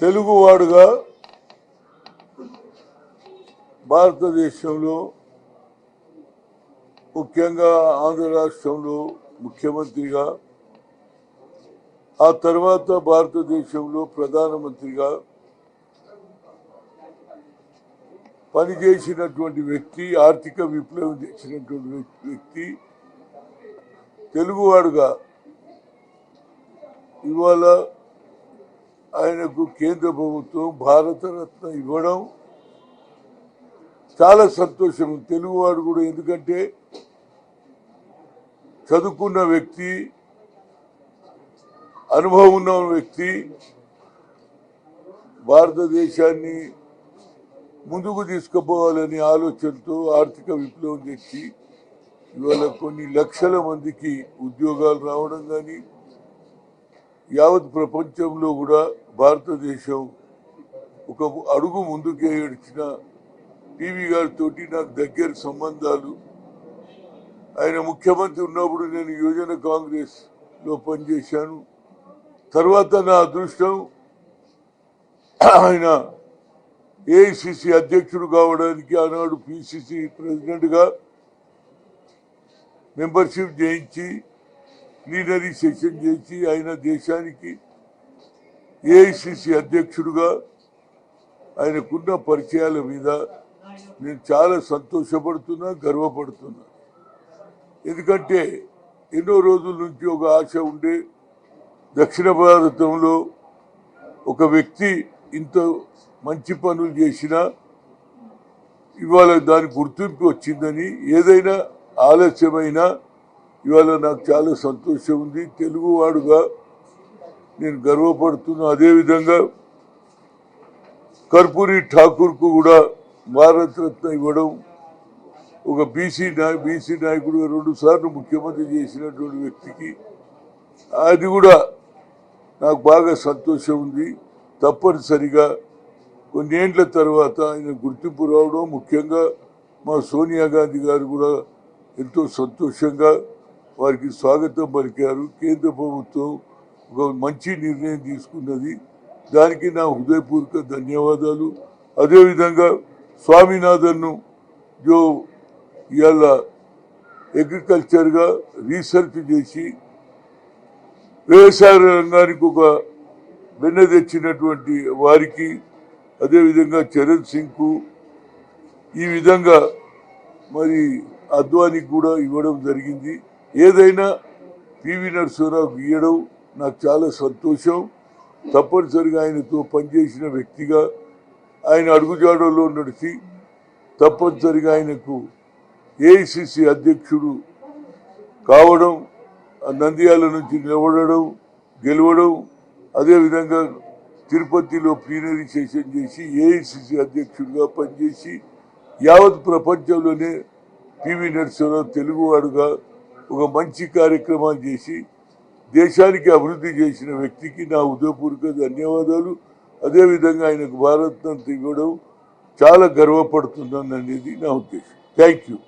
తెలుగువాడుగా భారతదేశంలో ముఖ్యంగా ఆంధ్ర రాష్ట్రంలో ముఖ్యమంత్రిగా ఆ తర్వాత భారతదేశంలో ప్రధానమంత్రిగా పనిచేసినటువంటి వ్యక్తి, ఆర్థిక విప్లవం చేసినటువంటి వ్యక్తి, తెలుగువాడుగా ఇవాళ ఆయనకు కేంద్ర ప్రభుత్వం భారతరత్న ఇవ్వడం చాలా సంతోషం. తెలుగువాడు కూడా, ఎందుకంటే చదువుకున్న వ్యక్తి, అనుభవం ఉన్న వ్యక్తి, భారతదేశాన్ని ముందుకు తీసుకుపోవాలని ఆలోచనతో ఆర్థిక విప్లవం తెచ్చి ఇవాళ కొన్ని లక్షల మందికి ఉద్యోగాలు రావడం కానీ, యావత్ ప్రపంచంలో కూడా భారతదేశం ఒక అడుగు ముందుకే ఏడ్చిన టీవీ గారితో నాకు దగ్గర సంబంధాలు. ఆయన ముఖ్యమంత్రి ఉన్నప్పుడు నేను యువజన కాంగ్రెస్లో పనిచేశాను. తర్వాత నా అదృష్టం ఆయన ఏఐసిసి అధ్యక్షుడు కావడానికి, ఆనాడు పిసిసి ప్రెసిడెంట్గా మెంబర్షిప్ చేయించి ప్లీనరీ సెషన్ చేసి ఆయన దేశానికి ఏఐసిసి అధ్యక్షుడుగా ఆయనకున్న పరిచయాల మీద నేను చాలా సంతోషపడుతున్నా, గర్వపడుతున్నా. ఎందుకంటే ఎన్నో రోజుల నుంచి ఒక ఆశ ఉండే, దక్షిణ భారతంలో ఒక వ్యక్తి ఇంత మంచి పనులు చేసినా ఇవాళ దాని గుర్తింపు వచ్చిందని, ఏదైనా ఆలస్యమైనా ఇవాళ నాకు చాలా సంతోషం ఉంది. తెలుగువాడుగా నేను గర్వపడుతున్నా. అదేవిధంగా కర్పూరి ఠాకూర్కు కూడా భారతరత్న ఇవ్వడం, ఒక బీసీ నాయకుడుగా 2 సార్లు ముఖ్యమంత్రి చేసినటువంటి వ్యక్తికి అది కూడా నాకు బాగా సంతోషం ఉంది. తప్పనిసరిగా కొన్నేళ్ల తర్వాత ఆయన గుర్తింపు రావడం, ముఖ్యంగా మా సోనియా గాంధీ గారు కూడా ఎంతో సంతోషంగా వారికి స్వాగతం పలికారు. కేంద్ర ప్రభుత్వం ఒక మంచి నిర్ణయం తీసుకున్నది, దానికి నా హృదయపూర్వక ధన్యవాదాలు. అదేవిధంగా స్వామినాథన్ను జో ఇవాళ అగ్రికల్చర్గా రీసెర్చ్ చేసి వ్యవసాయ రంగానికి ఒక వెన్న తెచ్చినటువంటి వారికి, అదేవిధంగా చరణ్ సింగ్కు, ఈ విధంగా మరి అద్వానికి కూడా ఇవ్వడం జరిగింది. ఏదైనా పివి నరసింహారావుకి ఇవ్వడం నాకు చాలా సంతోషం. తప్పనిసరిగా ఆయనతో పనిచేసిన వ్యక్తిగా ఆయన అడుగుజాడల్లో నడిచి తప్పనిసరిగా ఆయనకు ఏఐసిసి అధ్యక్షుడు కావడం, నంద్యాల నుంచి నిలబడడం, గెలవడం, అదేవిధంగా తిరుపతిలో ప్లీనరీ సెషన్ చేసి ఏఐసిసి అధ్యక్షుడిగా పనిచేసి యావత్ ప్రపంచంలోనే పివి నరసింహారావు తెలుగువాడుగా ఒక మంచి కార్యక్రమాలు చేసి దేశానికి అభివృద్ధి చేసిన వ్యక్తికి నా హృదయపూర్వక ధన్యవాదాలు. అదేవిధంగా ఆయనకు భారతరత్న ఇవ్వడం చాలా గర్వపడుతున్నాను అనేది నా ఉద్దేశం. Thank you.